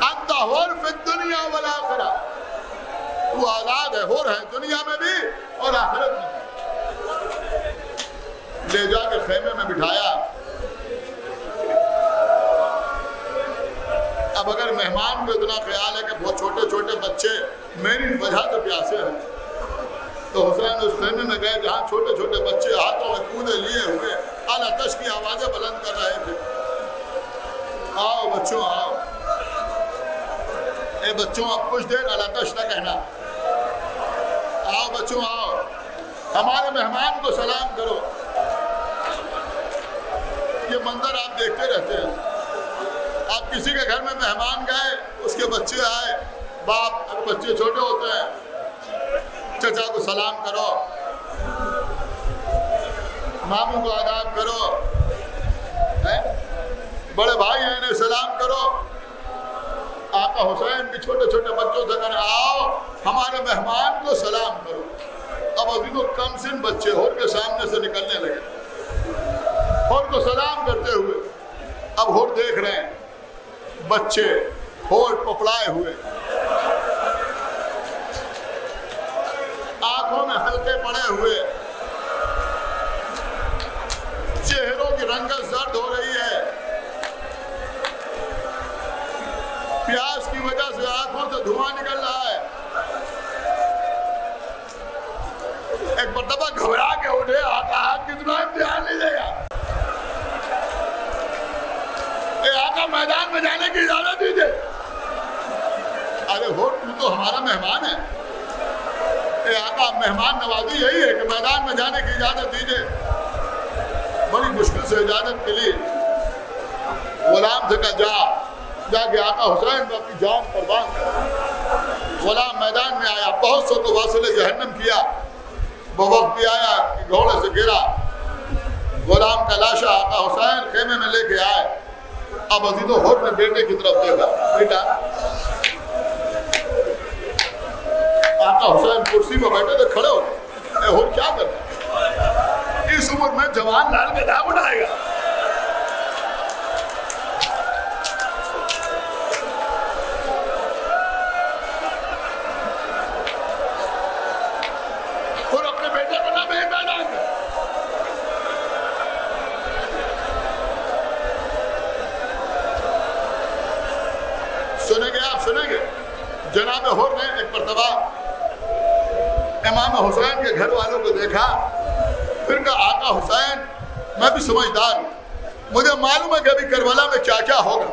अंता होर फिर दुनिया वाला आखिरा, वो आजाद है, होर है दुनिया में भी और आखिरत में। ले जाकर खेमे में बिठाया। अब अगर मेहमान को इतना ख्याल है कि बहुत छोटे छोटे बच्चे मेरी वजह से प्यासे हैं, तो हुसैन उस खेमे में गए जहाँ छोटे छोटे बच्चे हाथों में कूदे लिए हुए अल-आतश की आवाजें बुलंद कर रहे थे। आओ बच्चों आओ, ए बच्चों अब कुछ देर अल-आतश न कहना। आओ बच्चों आओ, हमारे मेहमान को सलाम करो। ये मंजर आप देखते रहते हैं। आप किसी के घर में मेहमान गए, उसके बच्चे आए, बाप बच्चे छोटे होते हैं, चचा को सलाम करो, मामू को आदाब करो, है? बड़े भाई हैं इन्हें सलाम करो। आका हुसैन भी छोटे छोटे बच्चों से करें, आओ हमारे मेहमान को सलाम करो। अब अभी तो कम सिन बच्चे होर के सामने से निकलने लगे, होर को सलाम करते हुए। अब होर देख रहे हैं बच्चे होठ पकड़ाए हुए, आंखों में हल्के पड़े हुए, चेहरों की रंगत जर्द हो रही है, प्यास की वजह से आंखों से धुआं निकल रहा है। एक मर्तबा घबरा के उठे, आका कितना इम्तिहान लीजिएगा, आका मैदान में जाने की इजाजत दीजिए। अरे हो तू तो हमारा मेहमान है, ए आका मेहमान नवाजी यही है कि मैदान में जाने की इजाजत दीजिए। बड़ी मुश्किल से इजाजत मिली। गुलाम से कहा जाके आका हुसैन को अपनी जान कुर्बान कर। गुलाम मैदान में आया, बहुत सौ को वासिले जहन्नम किया। वो वक्त भी आया कि घोड़े से गिरा, गुलाम का लाशा आका हुसैन खेमे में लेके आए। अब अजीजों होर ने बेटे की तरफ देखा, बेटा। आका हुसैन कुर्सी पर बैठे थे, खड़े हो गए, होर क्या कर रहा? इस उम्र में जवान लाल के दाग उठाएगा। और अपने बेटे को ना भेज मैदान में। सुनेंगे आप, सुनेंगे। जनाब होर ने एक मर्तबा इमाम हुसैन के घर वालों को देखा, फिर कहा आका हुसैन मैं भी समझदार हूं, मुझे मालूम है कि अभी करबला में क्या क्या होगा,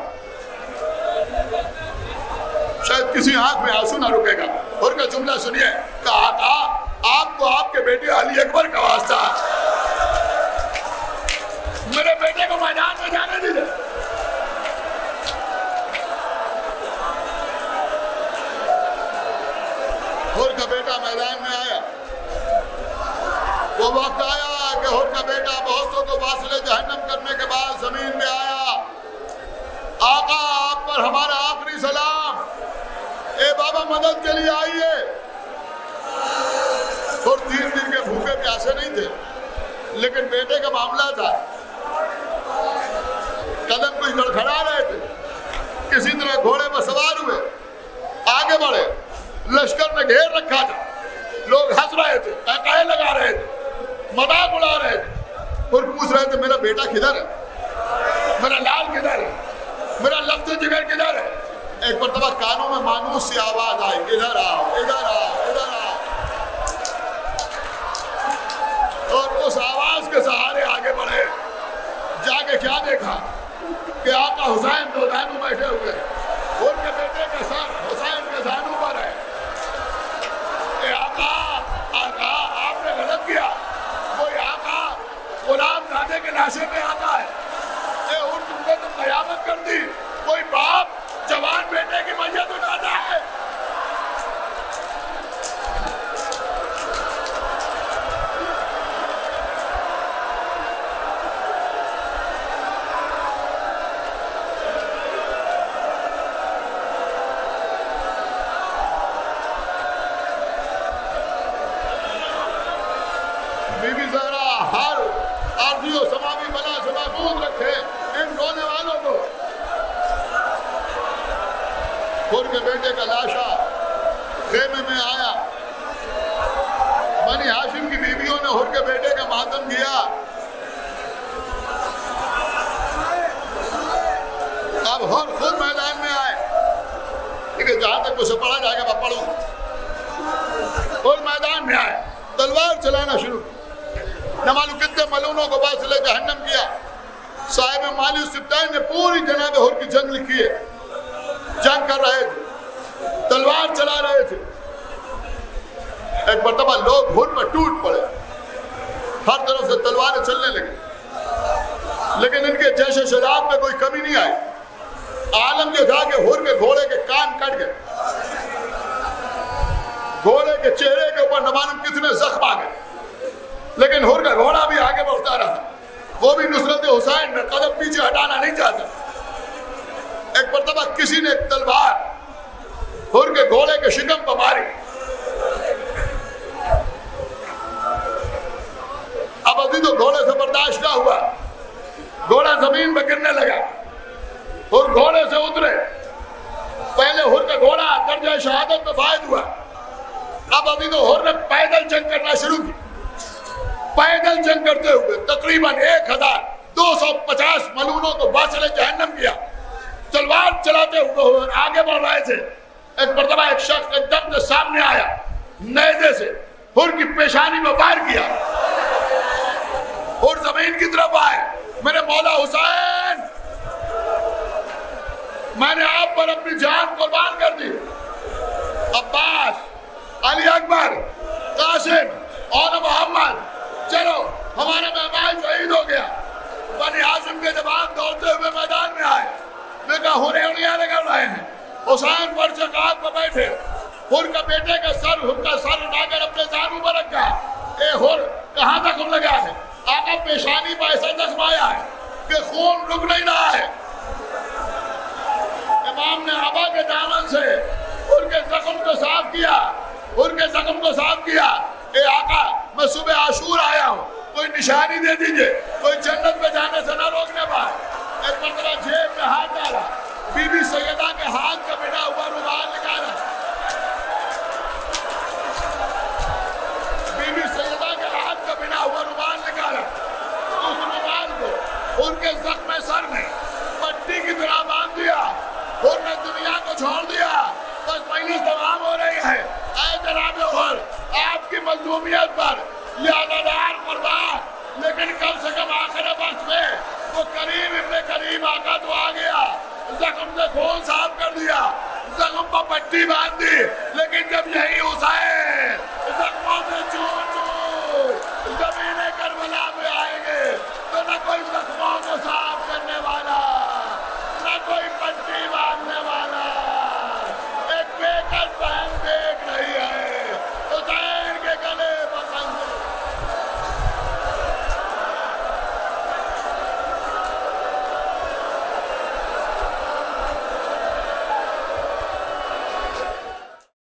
शायद किसी आंख में आंसू ना रुकेगा। और का जुमला सुनिए, कहा आका आपको आपके बेटे अली अकबर का वास्ता, मेरे बेटे को मैदान में जाने दीजिए। होर का बेटा मैदान में आया। वो वक्त आया कि होर का बेटा बहुतों को वासिले जहन्नम करने के बाद जमीन में आया। आका आप पर हमारा आखिरी सलाम, ए बाबा मदद के लिए आइए। और 3 दिन के भूखे प्यासे नहीं थे, लेकिन बेटे का मामला था। कदम कुछ लड़खड़ा रहे थे, किसी तरह घोड़े पर सवार हुए, आगे बढ़े। लश्कर ने घेर रखा था, लोग हंस रहे थे, कहे लगा रहे थे, मजाक उड़ा रहे थे। और पूछ रहे थे मेरा बेटा किधर है, मेरा लाल किधर है, मेरा लफ्ज़ जिगर किधर है। एक मरतबा कानों में मानूस सी आवाज आई, इधर आओ, इधर आओ, इधर आओ। और उस आवाज के सहारे आगे बढ़े। जाके क्या देखा कि आका हुसैन दो दानू बैठे हुए, उनके बेटे का सर हुसैन के दानू पर है। आका आका आपने गलत किया, कोई आका गुलाम जादे के लाशे में आता है। उठ तुमने तो कयामत कर दी। कोई बाप जवान बेटे की मैयत उठाता है। बीबी ज़हरा हर आरज़ी और समावी बला से महफूज रखे इन रोने वालों को। हुर के बेटे का लाशा खेमे में आया। बनी हाशिम की बीवियों ने हुर के बेटे का मातम किया। अब हुर खुद मैदान में आए। ठीक है, जहां तक मुझे पढ़ा जाएगा मैं पढ़ूं। हुर मैदान में आए, तलवार चलाना शुरू की। न मालूम कितने मलूनों को बासिले जहन्नम किया। साहिब माली सिप्तान ने पूरी जनाब हुर की जंग लिखी है। जंग कर रहे थे, तलवार चला रहे थे। एक मरतबा लोग हुर पर टूट पड़े, हर तरफ से तलवारें चलने लगी, लेकिन इनके जैसे शराब में कोई कमी नहीं आई। आलम ये था कि हुर के घोड़े के कान कट गए, घोड़े के चेहरे के ऊपर न मालूम कितने जख्म आ गए, लेकिन हुर का घोड़ा भी आगे बढ़ता रहा। वो भी नुसरत हुसैन में कदम पीछे हटाना नहीं चाहता। एक मरतबा किसी ने एक तलवार हुर के घोड़े के शिकम पर मारी। अब अभी तो घोड़े से बर्दाश्त ना हुआ, घोड़ा जमीन में गिरने लगा। हुर घोड़े से उतरे। पहले हुर का घोड़ा दर्जा शहादत में फायद हुआ। अब अभी तो हुर ने पैदल जंग करना शुरू की। पैदल जंग करते हुए तकरीबन 1250 मलूनों को बासिले जहन्नम किया। तलवार चलाते हुए आगे बढ़ रहे थे। एक मरतबा एक शख्स एकदम से सामने आया, नेज़े से हुर की पेशानी में वार किया। हुर जमीन की तरफ आए। मेरे मौला हुसैन, मैंने आप पर अपनी जान कुर्बान कर दी। अब्बास, अली अकबर, कासिम और मोहम्मद, चलो हमारा मेहमान शहीद हो गया। बनी हाशिम के जवान दौड़ते हुए मैदान में आए। देखा हुरे निकल रहे हैं। हुसैन फर्श काब पर बैठे। हुर का बेटे का सर उठाकर अपने जानू पर रखा। ए हुर, कहाँ जख्म लगा है? आका पेशानी पर ऐसा जख्म आया है कि खून रुक नहीं रहा है। इमाम ने आबा के दामन से हुर के जख्म को साफ किया। हुर के जख्म को साफ किया। ए आका, मैं सुबह आशूर आया हूँ, कोई निशानी दे दीजिए, कोई जन्नत में जाने से न रोकने पाए। एक मरतबा जेब में हाथ डाला, बीबी सैयदा के हाथ का बिना हुआ रुमाल निकाला। बीबी सैयदा के हाथ का बिना हुआ रुमाल निकाला। उस रुमाल को उनके जख्म सर में पट्टी की तरह बांध दिया। उन्होंने दुनिया को छोड़ दिया। बस मजलिस तमाम हो रही है। ऐ जनाब हुर, आपकी मजलूमियत पर ये अदादार कुर्बान, लेकिन कम से कम आखिर वक्त में वो करीम इब्ने करीम आका तो आ गया, जख्म से खून साफ कर दिया, जख्म पर पट्टी बांध दी। लेकिन जब यही हुसैन जख्मों से